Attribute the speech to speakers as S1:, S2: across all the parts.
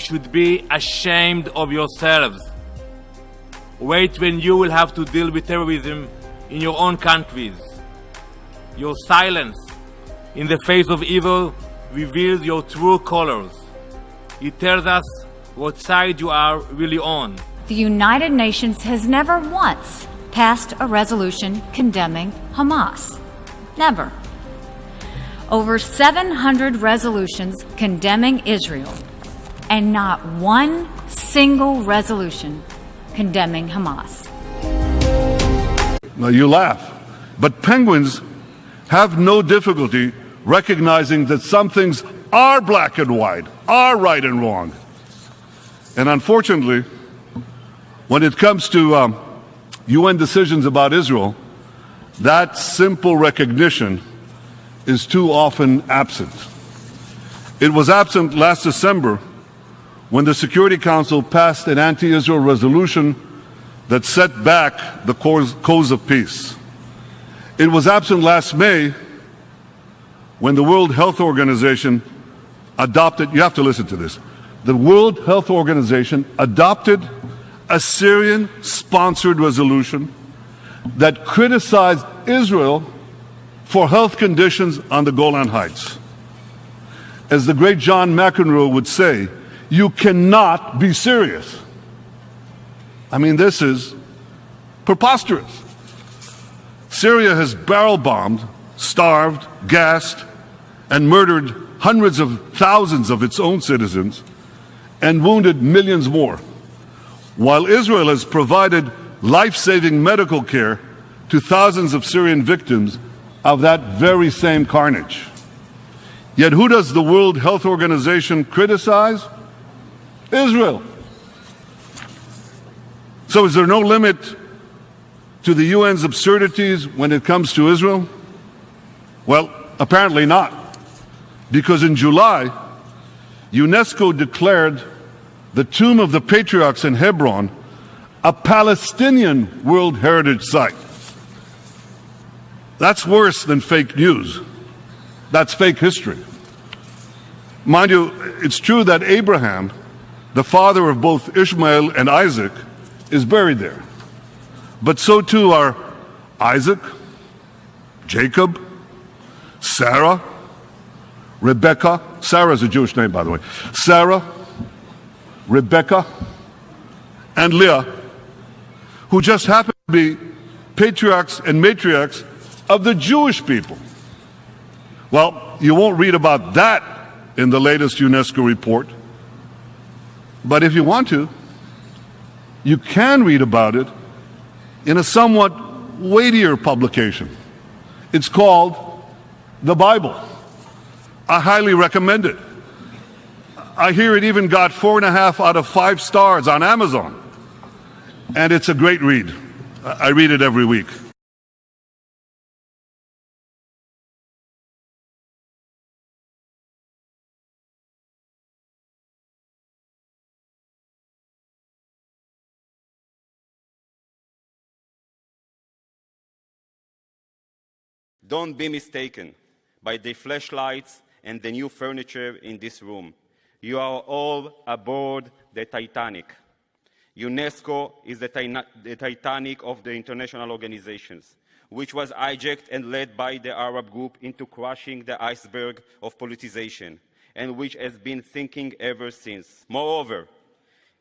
S1: should be ashamed of yourselves. Wait when you will have to deal with terrorism in your own countries. Your silence in the face of evil reveals your true colors. It tells us what side you are really on.
S2: The United Nations has never once passed a resolution condemning Hamas. Never. Over 700 resolutions condemning Israel, and not one single resolution condemning Hamas.
S3: Now you laugh, but penguins have no difficulty recognizing that some things are black and white, are right and wrong. And unfortunately, when it comes to UN decisions about Israel, that simple recognition is too often absent. It was absent last December when the Security Council passed an anti-Israel resolution that set back the cause of peace. It was absent last May when the World Health Organization adopted, you have to listen to this, the World Health Organization adopted a Syrian-sponsored resolution that criticized Israel for health conditions on the Golan Heights. As the great John McEnroe would say, you cannot be serious. I mean, this is preposterous. Syria has barrel-bombed, starved, gassed, and murdered hundreds of thousands of its own citizens and wounded millions more, while Israel has provided life-saving medical care to thousands of Syrian victims of that very same carnage. Yet who does the World Health Organization criticize? Israel. So is there no limit to the UN's absurdities when it comes to Israel? Well, apparently not. Because in July, UNESCO declared the Tomb of the Patriarchs in Hebron a Palestinian World Heritage Site. That's worse than fake news. That's fake history. Mind you, it's true that Abraham, the father of both Ishmael and Isaac, is buried there. But so too are Isaac, Jacob, Sarah, Rebecca. Sarah is a Jewish name, by the way. Sarah, Rebecca, and Leah, who just happen to be patriarchs and matriarchs of the Jewish people. Well, you won't read about that in the latest UNESCO report. But if you want to, you can read about it in a somewhat weightier publication. It's called The Bible. I highly recommend it. I hear it even got 4.5 out of 5 stars on Amazon. And it's a great read. I read it every week.
S4: Don't be mistaken by the flashlights and the new furniture in this room. You are all aboard the Titanic. UNESCO is the Titanic of the international organizations, which was hijacked and led by the Arab group into crushing the iceberg of politicization, and which has been sinking ever since. Moreover,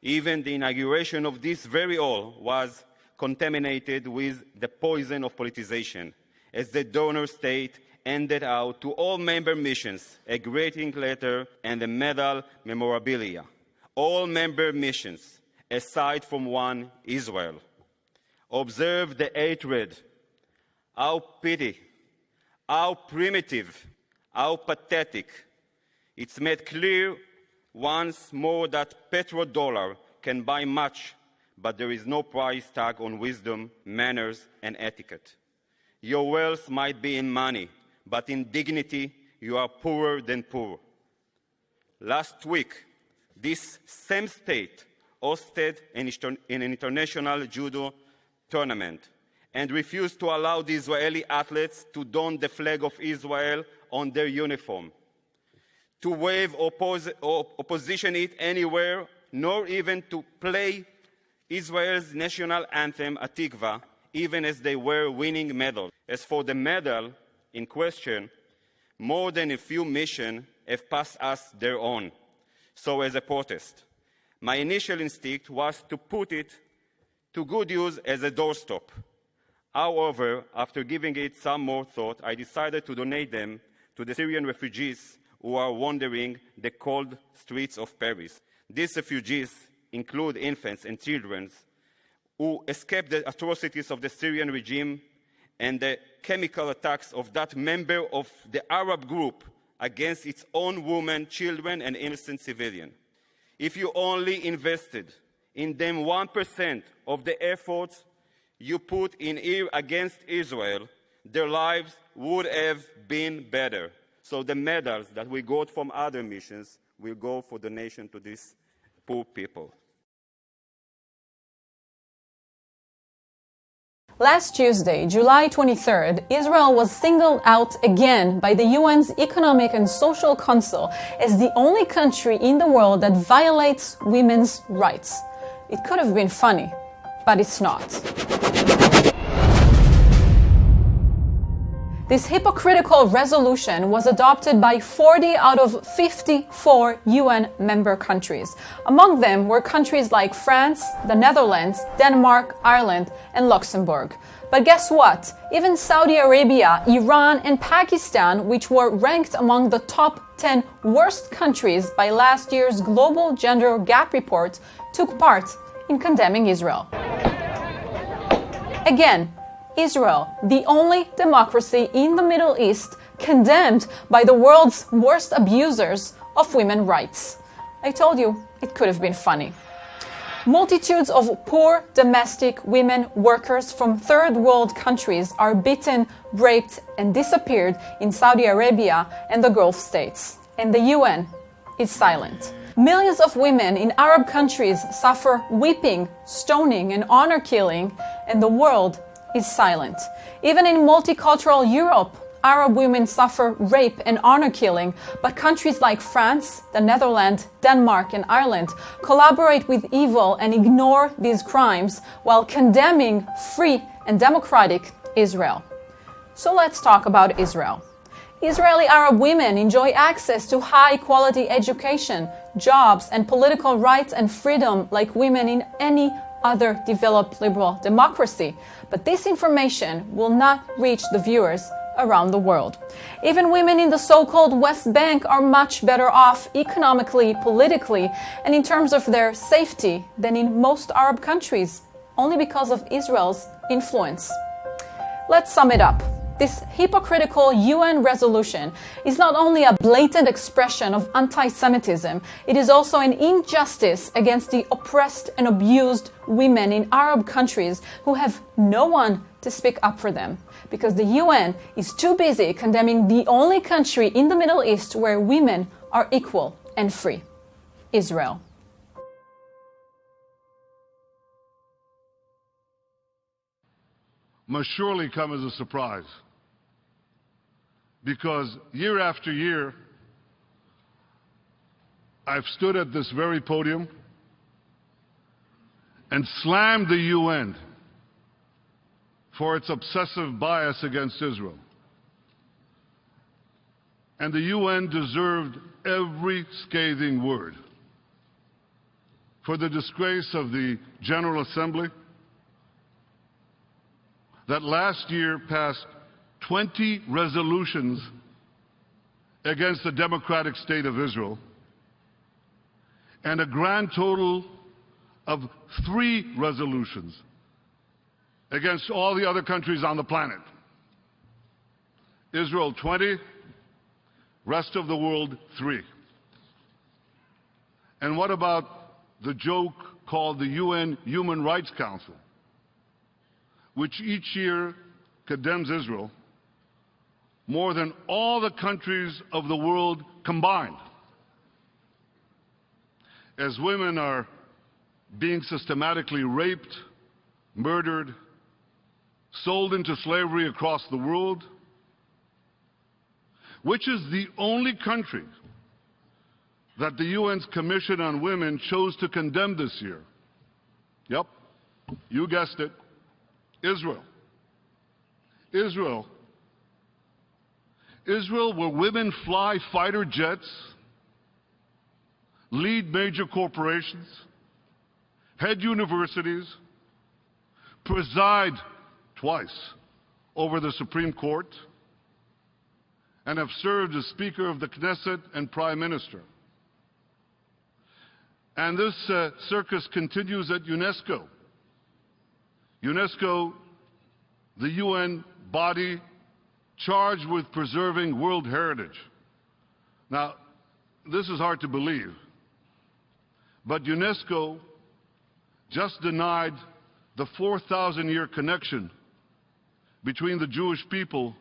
S4: even the inauguration of this very hall was contaminated with the poison of politicization, as the donor state handed out to all member missions a greeting letter and a medal memorabilia. All member missions, aside from one, Israel. Observe the hatred. How petty, how primitive, how pathetic. It's made clear once more that petrodollar can buy much, but there is no price tag on wisdom, manners, and etiquette. Your wealth might be in money, but in dignity you are poorer than poor. Last week, this same state hosted an international judo tournament and refused to allow the Israeli athletes to don the flag of Israel on their uniform. to wave or opposition it anywhere, nor even to play Israel's national anthem, Atikva, even as they were winning medals. As for the medal in question, more than a few missions have passed us their own. So as a protest, my initial instinct was to put it to good use as a doorstop. However, after giving it some more thought, I decided to donate them to the Syrian refugees who are wandering the cold streets of Paris. These refugees include infants and children who escaped the atrocities of the Syrian regime and the chemical attacks of that member of the Arab group against its own women, children, and innocent civilians. If you only invested in them 1% of the efforts you put in here against Israel, their lives would have been better. So the medals that we got from other missions will go for donation to these poor people.
S5: Last Tuesday, July 23rd, Israel was singled out again by the UN's Economic and Social Council as the only country in the world that violates women's rights. It could have been funny, but it's not. This hypocritical resolution was adopted by 40 out of 54 UN member countries. Among them were countries like France, the Netherlands, Denmark, Ireland, and Luxembourg. But guess what? Even Saudi Arabia, Iran, and Pakistan, which were ranked among the top 10 worst countries by last year's Global Gender Gap Report, took part in condemning Israel. Again, Israel, the only democracy in the Middle East, condemned by the world's worst abusers of women's rights. I told you, it could have been funny. Multitudes of poor domestic women workers from third world countries are beaten, raped, and disappeared in Saudi Arabia and the Gulf states. And the UN is silent. Millions of women in Arab countries suffer whipping, stoning, and honor killing, and the world is silent. Even in multicultural Europe, Arab women suffer rape and honor killing, but countries like France, the Netherlands, Denmark, and Ireland collaborate with evil and ignore these crimes while condemning free and democratic Israel. So let's talk about Israel. Israeli Arab women enjoy access to high-quality education, jobs, and political rights and freedom like women in any other developed liberal democracy. But this information will not reach the viewers around the world. Even women in the so-called West Bank are much better off economically, politically, and in terms of their safety than in most Arab countries, only because of Israel's influence. Let's sum it up. This hypocritical UN resolution is not only a blatant expression of anti-Semitism, it is also an injustice against the oppressed and abused women in Arab countries who have no one to speak up for them, because the UN is too busy condemning the only country in the Middle East where women are equal and free, Israel.
S3: Must surely come as a surprise. Because year after year, I've stood at this very podium and slammed the UN for its obsessive bias against Israel. And the UN deserved every scathing word. For the disgrace of the General Assembly that last year passed 20 resolutions against the democratic state of Israel, and a grand total of 3 resolutions against all the other countries on the planet. Israel 20, rest of the world 3. And what about the joke called the UN Human Rights Council, which each year condemns Israel more than all the countries of the world combined, as women are being systematically raped, murdered, sold into slavery across the world? Which is the only country that the UN's Commission on Women chose to condemn this year. Yep, you guessed it, Israel. Israel, where women fly fighter jets, lead major corporations, head universities, preside twice over the Supreme Court, and have served as Speaker of the Knesset and Prime Minister. And this circus continues at UNESCO. UNESCO, the UN body charged with preserving world heritage. Now, this is hard to believe, but UNESCO just denied the 4,000-year connection between the Jewish people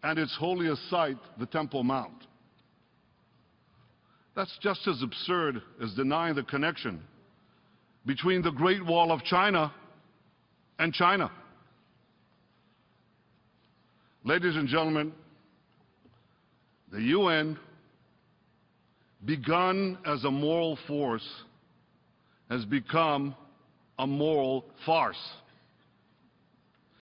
S3: and its holiest site, the Temple Mount. That's just as absurd as denying the connection between the Great Wall of China and China. Ladies and gentlemen, the UN, begun as a moral force, has become a moral farce.